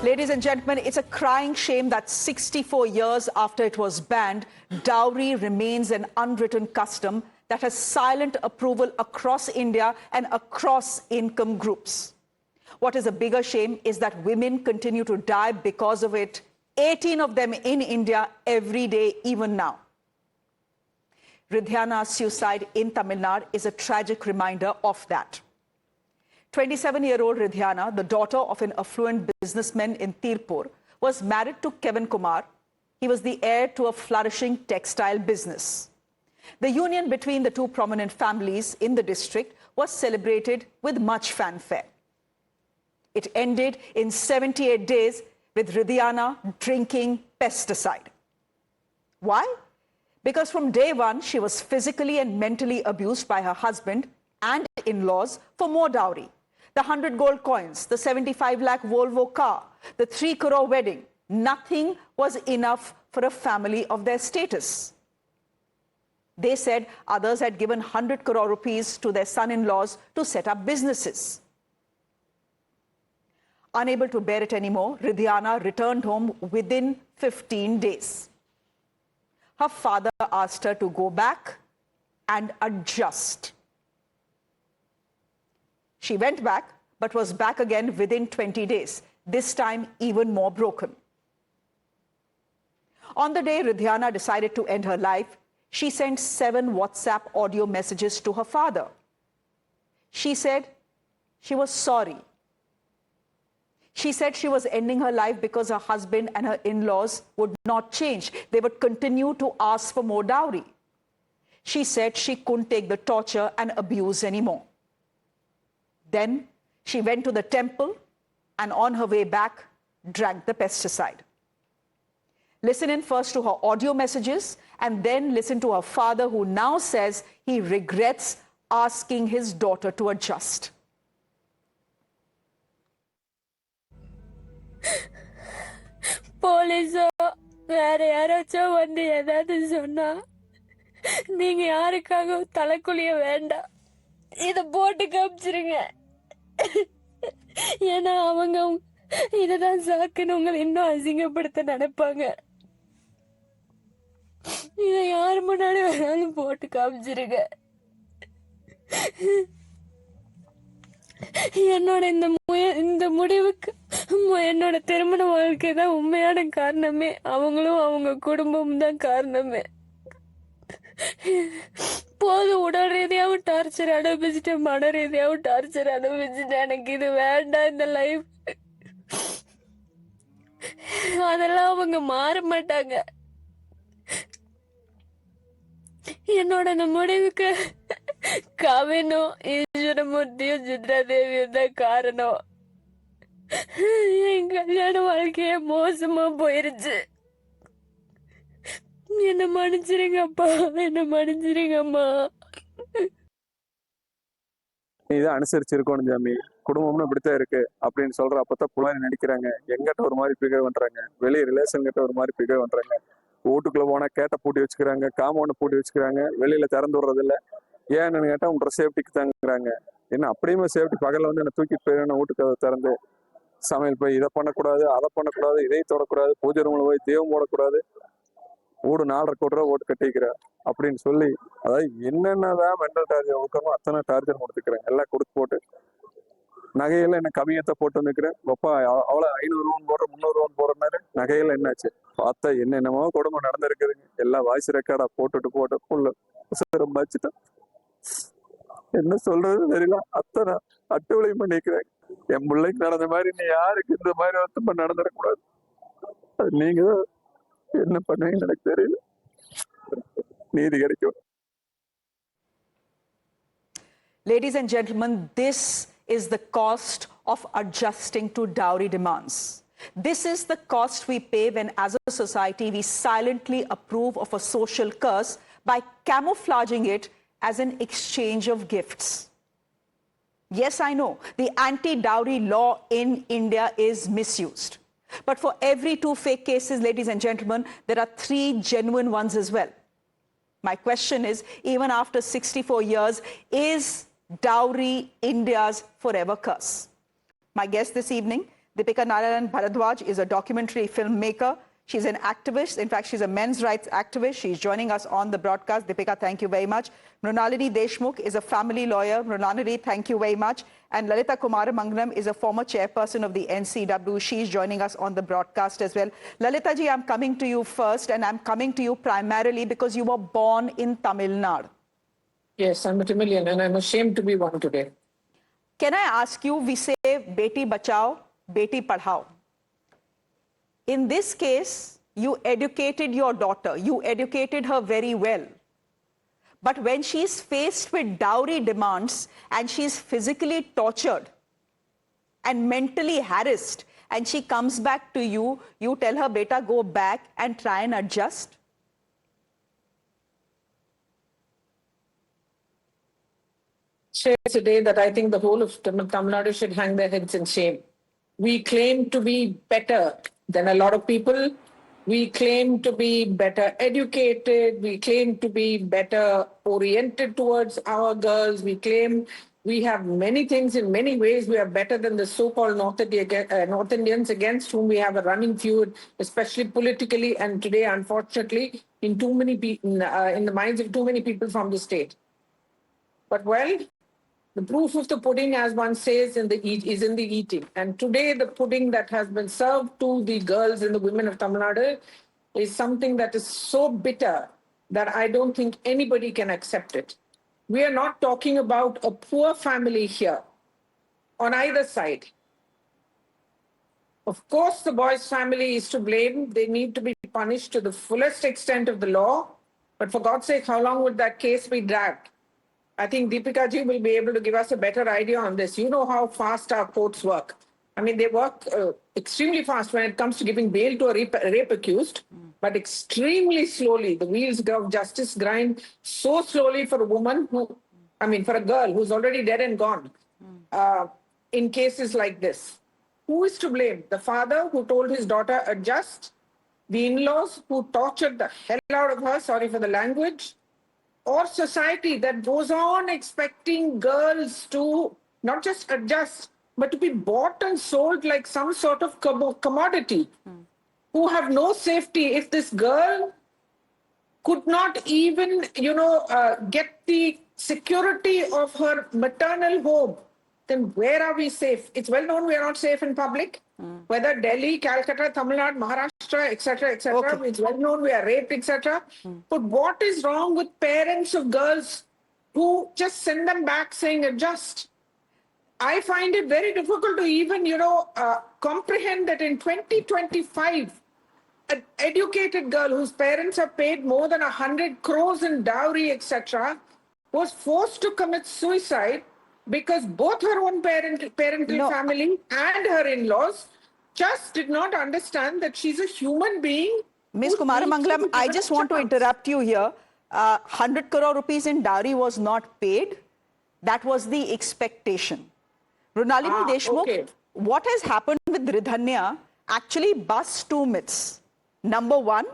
Ladies and gentlemen, it's a crying shame that 64 years after it was banned, dowry remains an unwritten custom that has silent approval across India and across income groups. What is a bigger shame is that women continue to die because of it, 18 of them in India every day, even now. Ridhyana's suicide in Tamil Nadu is a tragic reminder of that. 27-year-old Ridhyana, the daughter of an affluent businessman in Tirupur, was married to Kevin Kumar. He was the heir to a flourishing textile business. The union between the two prominent families in the district was celebrated with much fanfare. It ended in 78 days with Ridhyana drinking pesticide. Why? Because from day one, she was physically and mentally abused by her husband and in-laws for more dowry. The 100 gold coins, the 75 lakh Volvo car, the 3 crore wedding, nothing was enough for a family of their status. They said others had given 100 crore rupees to their son-in-laws to set up businesses. Unable to bear it anymore, Ridhyana returned home within 15 days. Her father asked her to go back and adjust. She went back, but was back again within 20 days, this time even more broken. On the day Ridhyana decided to end her life, she sent 7 WhatsApp audio messages to her father. She said she was sorry. She said she was ending her life because her husband and her in-laws would not change. They would continue to ask for more dowry. She said she couldn't take the torture and abuse anymore. Then she went to the temple and on her way back, drank the pesticide. Listen in first to her audio messages and then listen to her father, who now says he regrets asking his daughter to adjust. போலீஸோ வேற யாராச்சும் வந்து ஏதாவது சொன்னா நீங்க யாருக்காக தலைக்குழிய வேண்டாம், இத போட்டு காமிச்சிருங்க. ஏன்னா அவங்க இததான் சாக்குன்னு உங்களை இன்னும் அசிங்கப்படுத்த நினைப்பாங்க. இத யாரு முன்னாடி வேணாலும் போட்டு காமிச்சிருங்க. என்னோட இந்த முடிவுக்கு என்னோட திருமண வாழ்க்கை தான் உண்மையான காரணமே. அவங்களும் அவங்க குடும்பமும் தான் காரணமே. போது உடல் ரீதியாவும் டார்ச்சர் அனுபவிச்சுட்டேன், மன ரீதியாவும் டார்ச்சர் அனுபவிச்சுட்டேன். எனக்கு இது வேண்டாம் இந்த லைஃப். அதெல்லாம் அவங்க மாற மாட்டாங்க. என்னோட இந்த முடிவுக்கு கவினும் ஈஸ்வரமூர்த்தியும் சித்ரா தேவியும் தான் காரணம். என் கல்யாண வாழ்க்கைய மோசமா போயிருச்சு. என்ன மன்னிச்சிருங்க அப்பா, என்ன மன்னிச்சிருங்க அம்மா. நீதான் அனுசரிச்சிருக்கணும் ஜாமி, குடும்பம்னு இப்படித்தான் இருக்கு அப்படின்னு சொல்ற அப்பதான் புள்ளாரி நடிக்கிறாங்க. எங்கிட்ட ஒரு மாதிரி பிகேவ் பண்றாங்க, வெளியே ரிலேஷன் கிட்ட ஒரு மாதிரி பிகேவ் பண்றாங்க. வீட்டுக்குள்ள போனா கேட்ட பூட்டி வச்சுக்கிறாங்க, காம்பவுண்ட் பூட்டி வச்சுக்கிறாங்க, வெளியில திறந்து விடுறது இல்ல. ஏன்னு கேட்டா உங்க சேஃப்டிக்கு தாங்கிறாங்க. என்ன அப்படியுமே சேஃப்டி பகல்ல வந்து என்ன தூக்கிட்டு போயிடணும், வீட்டுக்கு திறந்து சமையல் போய் இதை பண்ணக்கூடாது, அதை பண்ணக்கூடாது, இதை தொடக்கூடாது, பூஜை ரூம்ல போய் தெய்வம் போடக்கூடாது, வீடு 4.5 கோடி ரூபா ஓட்டு கட்டிக்கிற அப்படின்னு சொல்லி, அதாவது என்னென்னதான் மென்டல் டார்ச்சர் கொடுக்கணுமோ அத்தனை டார்ச்சர் கொடுத்துக்கிறேன். எல்லாம் கொடுத்து போட்டு நகையில என்ன கவியத்தை போட்டு வந்துக்கிறேன். அப்பா அவ்வளோ 500 ரூபான்னு போடுற, 300 ரூபான்னு போடுறனாரு. நகையில என்னாச்சு பார்த்தா என்னென்னமோ குடும்பம் நடந்திருக்குதுங்க. எல்லாம் வாய்ஸ் ரெக்கார்டா போட்டு ஃபுல்லு ரொம்ப வச்சுட்டேன். என்ன சொல்றது தெரியல. அத்தனை அட்டுவிளையும் பண்ணிக்கிறேன். என் பிள்ளைக்கு நடந்த மாதிரி நீ யாருக்கு இந்த மாதிரி வருத்தம் நடந்துடக்கூடாது. அது நீங்க என்ன பண்ணுவீங்கன்னு எனக்கு தெரியல. நீதி கிடைக்கும். Ladies and gentlemen, this is the cost of adjusting to dowry demands. This is the cost we pay when, as a society, we silently approve of a social curse by camouflaging it as an exchange of gifts. Yes, I know, the anti-dowry law in India is misused. But for every 2 fake cases, ladies and gentlemen, there are 3 genuine ones as well. My question is, even after 64 years, is dowry India's forever curse? My guest this evening, Deepika Narayan Bharadwaj is a documentary filmmaker. She's an activist. In fact, she's a men's rights activist. She's joining us on the broadcast. Deepika, thank you very much. Mrunalini Deshmukh is a family lawyer. Mrunalini, thank you very much. And Lalita Kumaramangalam is a former chairperson of the NCW. She's joining us on the broadcast as well. Lalita ji, I'm coming to you first, and I'm coming to you primarily because you were born in Tamil Nadu. Yes, I'm a Tamilian, and I'm ashamed to be one today. Can I ask you, we say Beti Bachao, Beti Padhao. In this case, you educated your daughter. You educated her very well. But when she's faced with dowry demands and she's physically tortured and mentally harassed, and she comes back to you, you tell her, beta, go back and try and adjust. It's a day that I think the whole of Tamil Nadu should hang their heads in shame. We claim to be better than a lot of people. We claim to be better educated. We claim to be better oriented towards our girls. We claim we have many things in many ways. We are better than the so-called North Indians against whom we have a running feud, especially politically and today, unfortunately, in the minds of too many people from the state. But well, the proof of the pudding, as one says, is in the eating. And today, the pudding that has been served to the girls and the women of Tamil Nadu is something that is so bitter that I don't think anybody can accept it. We are not talking about a poor family here on either side. Of course, the boy's family is to blame. They need to be punished to the fullest extent of the law. But for God's sake, how long would that case be dragged? I think Deepika ji will be able to give us a better idea on this. You know how fast our courts work. I mean, they work extremely fast when it comes to giving bail to a rape accused, but extremely slowly. The wheels of justice grind so slowly for a woman for a girl who's already dead and gone in cases like this. Who is to blame? The father who told his daughter adjust, the in-laws who tortured the hell out of her, sorry for the language, or society that goes on expecting girls to not just adjust, but to be bought and sold like some sort of commodity, who have no safety. If this girl could not even, get the security of her maternal home, then where are we safe? It's well known we are not safe in public, whether Delhi, Calcutta, Tamil Nadu, Maharashtra, etc., etc. Okay. It's well known we are raped, etc. But what is wrong with parents of girls who just send them back saying adjust? I find it very difficult to even, comprehend that in 2025, an educated girl whose parents have paid more than 100 crores in dowry, etc., was forced to commit suicide because both her own parental family and her in-laws just did not understand that she's a human being. Ms. Kumaramangalam, I just want to interrupt you here. 100 crore rupees in dowry was not paid. That was the expectation. Mrunalini Deshmukh, okay. What has happened with Ridhanya actually busts two myths. Number one,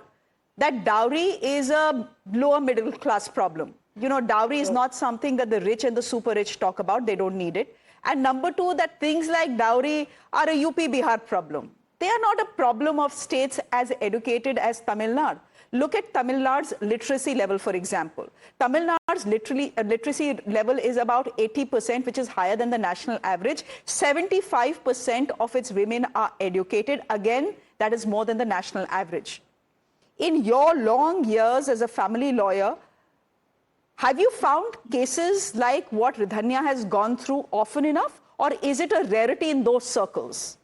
that dowry is a lower middle class problem. Dowry is not something that the rich and the super rich talk about. They don't need it. And number two, that things like dowry are a UP Bihar problem. They are not a problem of states as educated as Tamil Nadu. Look at Tamil Nadu's literacy level, for example. Tamil Nadu's literacy level is about 80%, which is higher than the national average. 75% of its women are educated. Again, that is more than the national average. In your long years as a family lawyer, have you found cases like what Ridhanya has gone through often enough, or is it a rarity in those circles?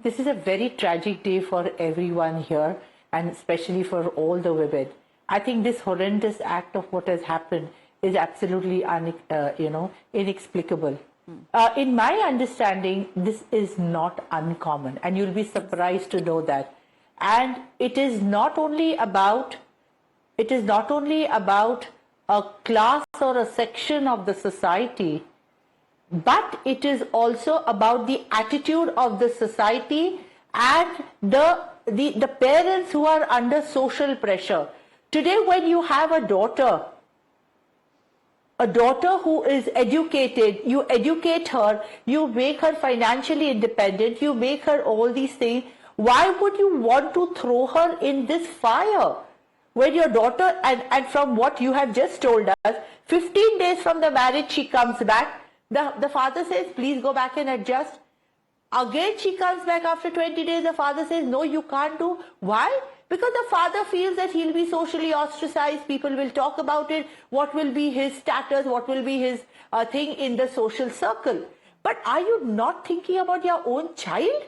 This is a very tragic day for everyone here, and especially for all the women. I think this horrendous act of what has happened is absolutely inexplicable. In my understanding, this is not uncommon, and you'll be surprised to know that. And it is not only about a class or a section of the society, but it is also about the attitude of the society and the parents who are under social pressure. Today, when you have a daughter a daughter who is educated, you educate her, you make her financially independent, you make her all these things. Why would you want to throw her in this fire? When your daughter, and from what you have just told us, 15 days from the marriage she comes back, the father says, please go back and adjust. Again she comes back after 20 days, the father says, no, you can't do. Why? Because the father feels that he'll be socially ostracized, people will talk about it, what will be his status, what will be his thing in the social circle. But are you not thinking about your own child?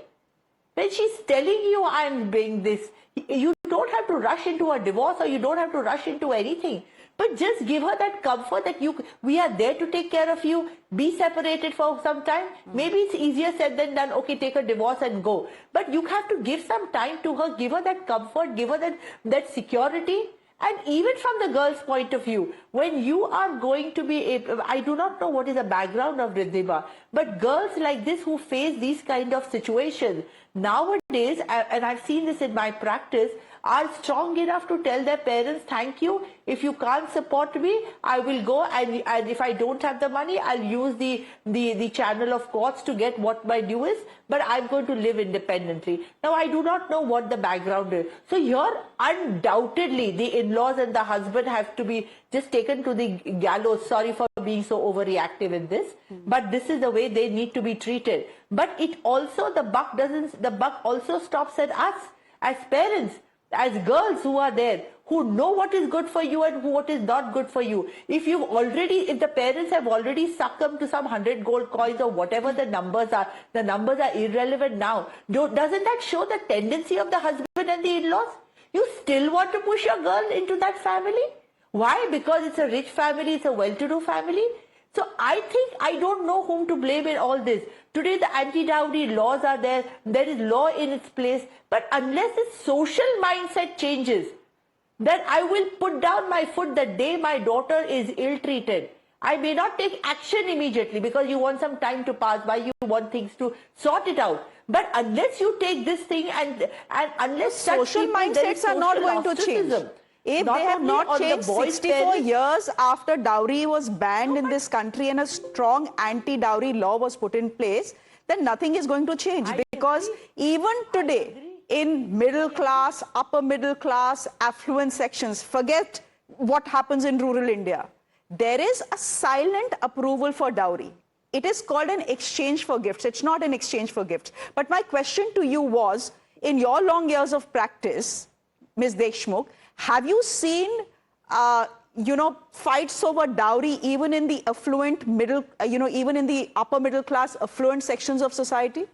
When she's telling you, I'm doing this, you don't have to rush into a divorce, or you don't have to rush into anything. But just give her that comfort that we are there to take care of you. Be separated for some time. Maybe it's easier said than done. Okay, take a divorce and go. But you have to give some time to her. Give her that comfort. Give her that security. And even from the girl's point of view, when you are going to be, I do not know what is the background of Ridhima, but girls like this who face these kind of situations, nowadays, and I've seen this in my practice, are strong enough to tell their parents, thank you, if you can't support me, I will go, and if I don't have the money, I'll use the channel of courts to get what my due is, but I'm going to live independently. Now, I do not know what the background is. So here, undoubtedly, the in-laws and the husband have to be just taken to the gallows. Sorry for being so overreactive in this, but this is the way they need to be treated. But it also, the buck also stops at us as parents, as girls who are there, who know what is good for you and what is not good for you. If the parents have already succumbed to some 100 gold coins or whatever the numbers are irrelevant now. Doesn't that show the tendency of the husband and the in-laws? You still want to push your girl into that family? Why? Because it's a rich family, it's a well-to-do family. So I think I don't know whom to blame in all this. Today the anti-dowry laws are there. There is law in its place. But unless the social mindset changes, then I will put down my foot the day my daughter is ill-treated. I may not take action immediately because you want some time to pass by, you want things to sort it out. But unless you take this thing and unless social mindsets are not going to change. If they have not changed 64 years after dowry was banned in this country and a strong anti-dowry law was put in place, then nothing is going to change. Because even today, in middle class, upper middle class, affluent sections, forget what happens in rural India, there is a silent approval for dowry. It is called an exchange for gifts. It's not an exchange for gifts. But my question to you was, in your long years of practice, Ms. Deshmukh, have you seen, fights over dowry even in the affluent middle, even in the upper middle class affluent sections of society?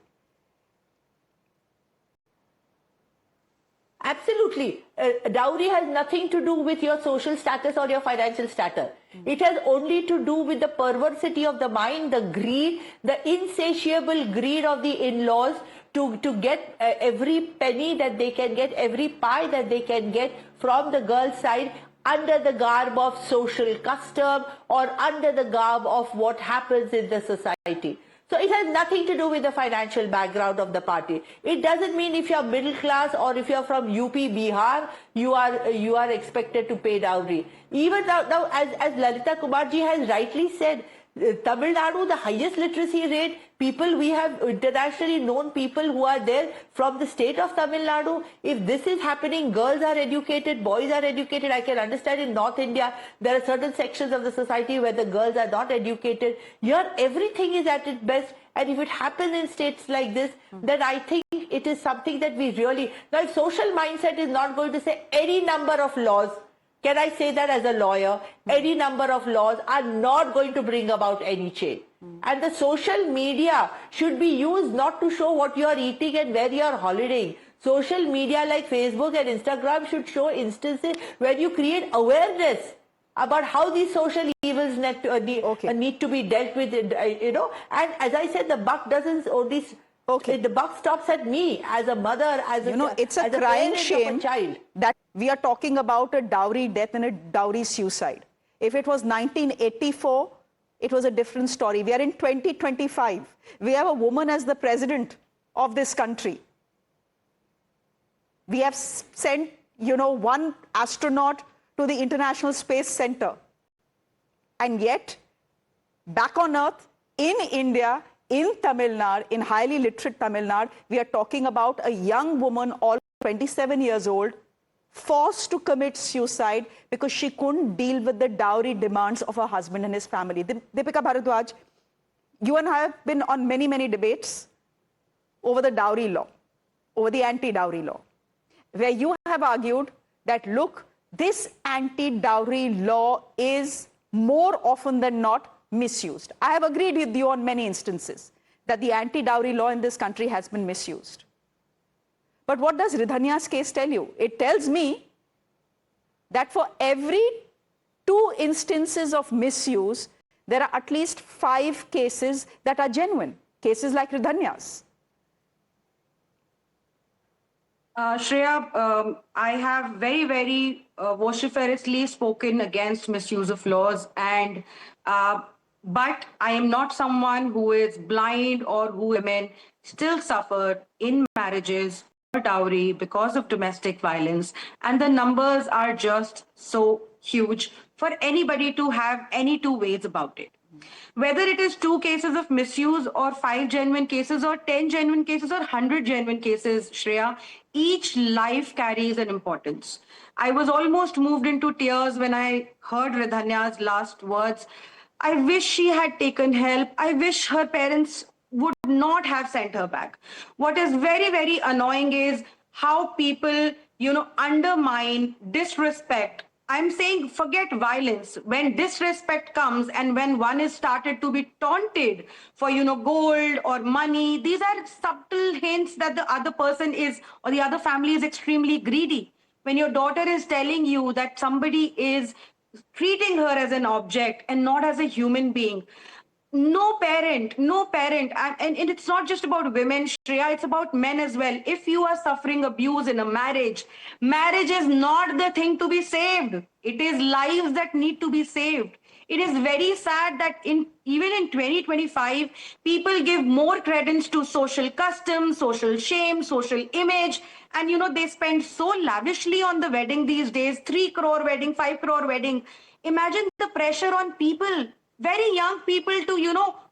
Absolutely. Dowry has nothing to do with your social status or your financial status. It has only to do with the perversity of the mind, the greed, the insatiable greed of the in-laws to get every penny that they can get, every pie that they can get from the girl's side under the garb of social custom or under the garb of what happens in the society. So it has nothing to do with the financial background of the party. It doesn't mean if you're middle class or if you're from UP, Bihar, you are expected to pay dowry. Even now as Lalita Kumarji has rightly said, Tamil Nadu, the highest literacy rate, we have internationally known people who are there from the state of Tamil Nadu. If this is happening, girls are educated, boys are educated. I can understand in North India, there are certain sections of the society where the girls are not educated. Here, everything is at its best. And if it happens in states like this, then I think it is something that we really... Now, if social mindset is not going to say any number of laws, can I say that as a lawyer? Any number of laws are not going to bring about any change. And the social media should be used not to show what you are eating and where you are holidaying. Social media like Facebook and Instagram should show instances where you create awareness about how these social evils need to be dealt with, And as I said, the buck doesn't only... The buck stops at me as a mother, it's a crying shame that we are talking about a dowry death and a dowry suicide. If it was 1984, it was a different story. We are in 2025. We have a woman as the president of this country. We have sent, one astronaut to the International Space Center. And yet, back on earth, in India, in Tamil Nadu, in highly literate Tamil Nadu, we are talking about a young woman, all 27 years old, forced to commit suicide because she couldn't deal with the dowry demands of her husband and his family. Deepika Bharadwaj, you and I have been on many, many debates over the dowry law, over the anti-dowry law, where you have argued that, look, this anti-dowry law is more often than not misused. I have agreed with you on many instances that the anti-dowry law in this country has been misused. But what does Ridhanya's case tell you? It tells me that for every 2 instances of misuse, there are at least 5 cases that are genuine, cases like Ridhanya's. Shreya, I have very vociferously spoken against misuse of laws, and but I am not someone who is blind or who women still suffer in marriages for dowry because of domestic violence, and the numbers are just so huge for anybody to have any 2 ways about it. Whether it is 2 cases of misuse or 5 genuine cases or 10 genuine cases or 100 genuine cases, Shreya, each life carries an importance. I was almost moved into tears when I heard Ridhanya's last words. I wish she had taken help. I wish her parents would not have sent her back. What is very annoying is how people, undermine, disrespect. I'm saying forget violence. When disrespect comes and when one is started to be taunted for, gold or money, these are subtle hints that the other person is, or the other family is extremely greedy. When your daughter is telling you that somebody is treating her as an object and not as a human being, no parent, and it's not just about women, Shreya, it's about men as well. If you are suffering abuse in a marriage, marriage is not the thing to be saved. It is lives that need to be saved. It is very sad that even in 2025, people give more credence to social customs, social shame, social image, and they spend so lavishly on the wedding these days, 3 crore wedding, 5 crore wedding. Imagine the pressure on people, very young people, to,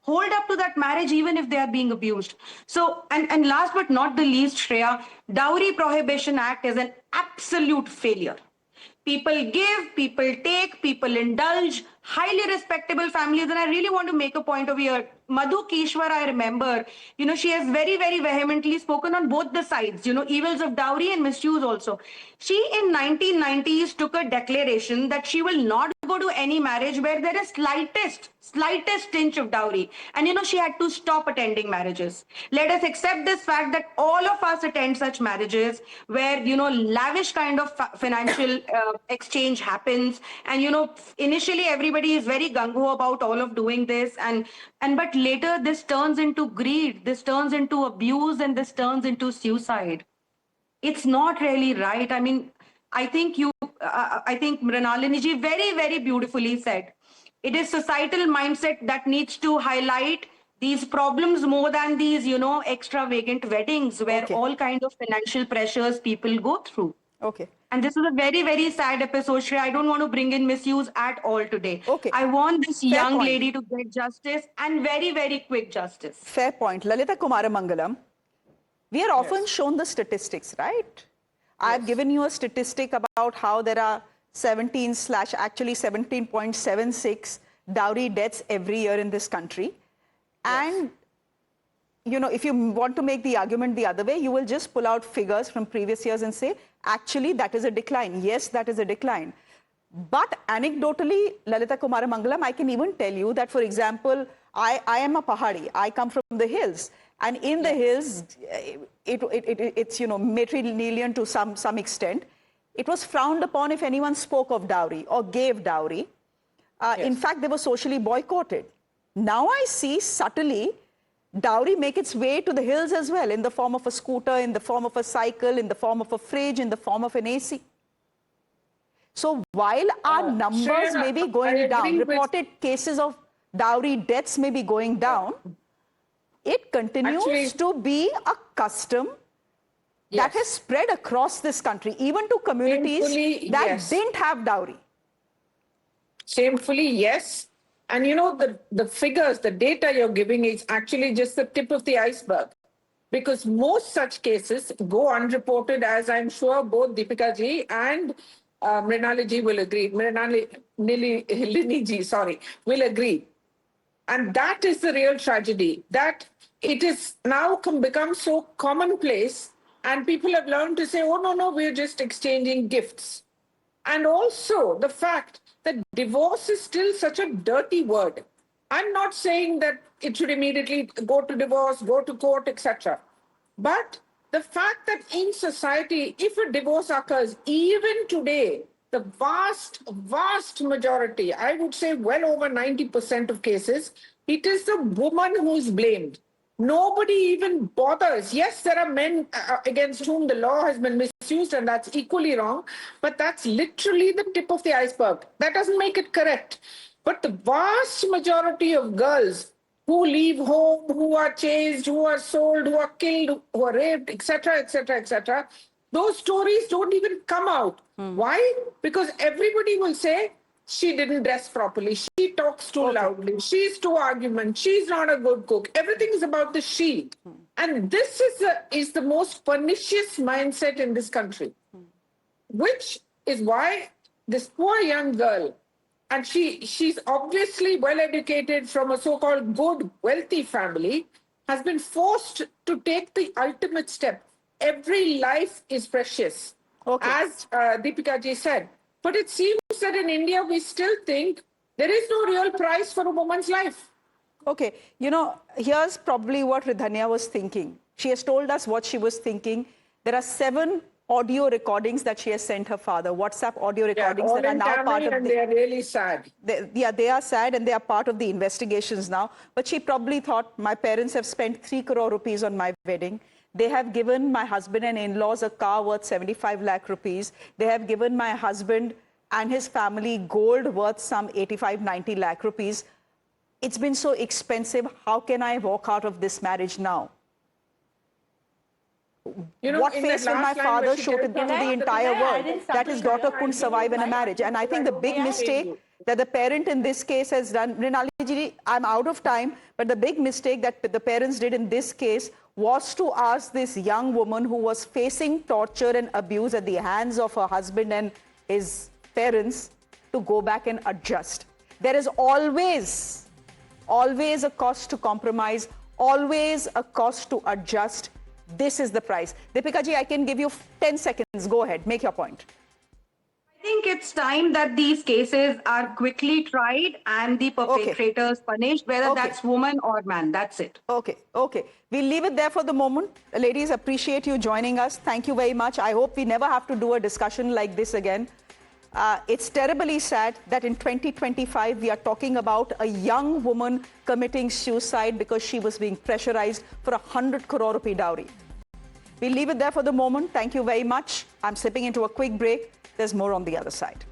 hold up to that marriage even if they are being abused. So, and last but not the least, Shreya, Dowry Prohibition Act is an absolute failure. People give, people take, people indulge, highly respectable families. And I really want to make a point over here. Madhu Kishwar, I remember, she has very vehemently spoken on both the sides, evils of dowry and misuse also. She in 1990s took a declaration that she will not go to any marriage where there is slightest tinge of dowry. And she had to stop attending marriages. Let us accept this fact that all of us attend such marriages where, lavish kind of financial exchange happens. And, initially everybody is very gung-ho about all of doing this. But later this turns into greed, this turns into abuse, and this turns into suicide. It's not really right. I mean, I think Mrinalini ji very beautifully said, it is societal mindset that needs to highlight these problems more than these, extravagant weddings where all kind of financial pressures people go through. Okay. And this is a very sad episode, Shreya. I don't want to bring in misuse at all today. Okay. I want this Fair young point. lady to get justice, and very quick justice. Fair point. Lalita Kumaramangalam, we are often shown the statistics, right? I've given you a statistic about how there are 17.76 dowry deaths every year in this country. And, if you want to make the argument the other way, you will just pull out figures from previous years and say, actually, that is a decline. Yes, that is a decline. But anecdotally, Lalita Kumaramangalam, I can even tell you that, for example, I am a Pahari. I come from the hills. And in the hills, it's, matrilineal to some extent. It was frowned upon if anyone spoke of dowry or gave dowry. In fact, they were socially boycotted. Now I see subtly dowry make its way to the hills as well, in the form of a scooter, in the form of a cycle, in the form of a fridge, in the form of an AC. So while our numbers Shreya, may be I going down, agree with- reported cases of dowry deaths may be going down, it continues to be a custom that has spread across this country, even to communities Shamefully, that yes. didn't have dowry. Shamefully, yes. And you know, the figures, the data you're giving is actually just the tip of the iceberg. Because most such cases go unreported, as I'm sure both Deepika ji and Mrinali ji will agree. Lini ji, sorry, will agree. And that is the real tragedy, that it is now become so commonplace, and people have learned to say, oh, no, we're just exchanging gifts. And also the fact that divorce is still such a dirty word. I'm not saying that it should immediately go to divorce, go to court, etc. But the fact that in society, if a divorce occurs, even today, the vast majority, I would say well over 90% of cases, it is the woman who is blamed. Nobody even bothers. Yes, there are men against whom the law has been misused, and that's equally wrong, but that's literally the tip of the iceberg. That doesn't make it correct. But the vast majority of girls who leave home, who are chased, who are sold, who are killed, who are raped, etc., etc., etc., those stories don't even come out. Why? Because everybody will say, she didn't dress properly, she talks too loudly, she's too argument, she's not a good cook. Everything is about the she. And this is the most pernicious mindset in this country, which is why this poor young girl, and she's obviously well educated from a so-called good, wealthy family, has been forced to take the ultimate step. Every life is precious, as Deepika ji said. But it seems that in India, we still think there is no real price for a woman's life. Okay, you know, here's probably what Ridhanya was thinking. She has told us what she was thinking. There are 7 audio recordings that she has sent her father, WhatsApp audio recordings that are now part of they are really sad. They are sad, and they are part of the investigations now. But she probably thought, my parents have spent 3 crore rupees on my wedding. They have given my husband and in-laws a car worth 75 lakh rupees. They have given my husband and his family gold worth some 85, 90 lakh rupees. It's been so expensive. How can I walk out of this marriage now? You know, what face will my father show to the entire world that his daughter couldn't survive in a marriage? And I think the big mistake that the parent in this case has done, Mrinali ji, I'm out of time, but the big mistake that the parents did in this case was to ask this young woman who was facing torture and abuse at the hands of her husband and his parents to go back and adjust. There is always a cost to compromise, always a cost to adjust. This is the price. Deepika ji, I can give you 10 seconds. Go ahead, make your point. I think it's time that these cases are quickly tried and the perpetrators punished, whether that's woman or man. That's it. Okay. We'll leave it there for the moment. Ladies, appreciate you joining us. Thank you very much. I hope we never have to do a discussion like this again. It's terribly sad that in 2025, we are talking about a young woman committing suicide because she was being pressurized for 100 crore rupee dowry. We'll leave it there for the moment. Thank you very much. I'm slipping into a quick break. There's more on the other side.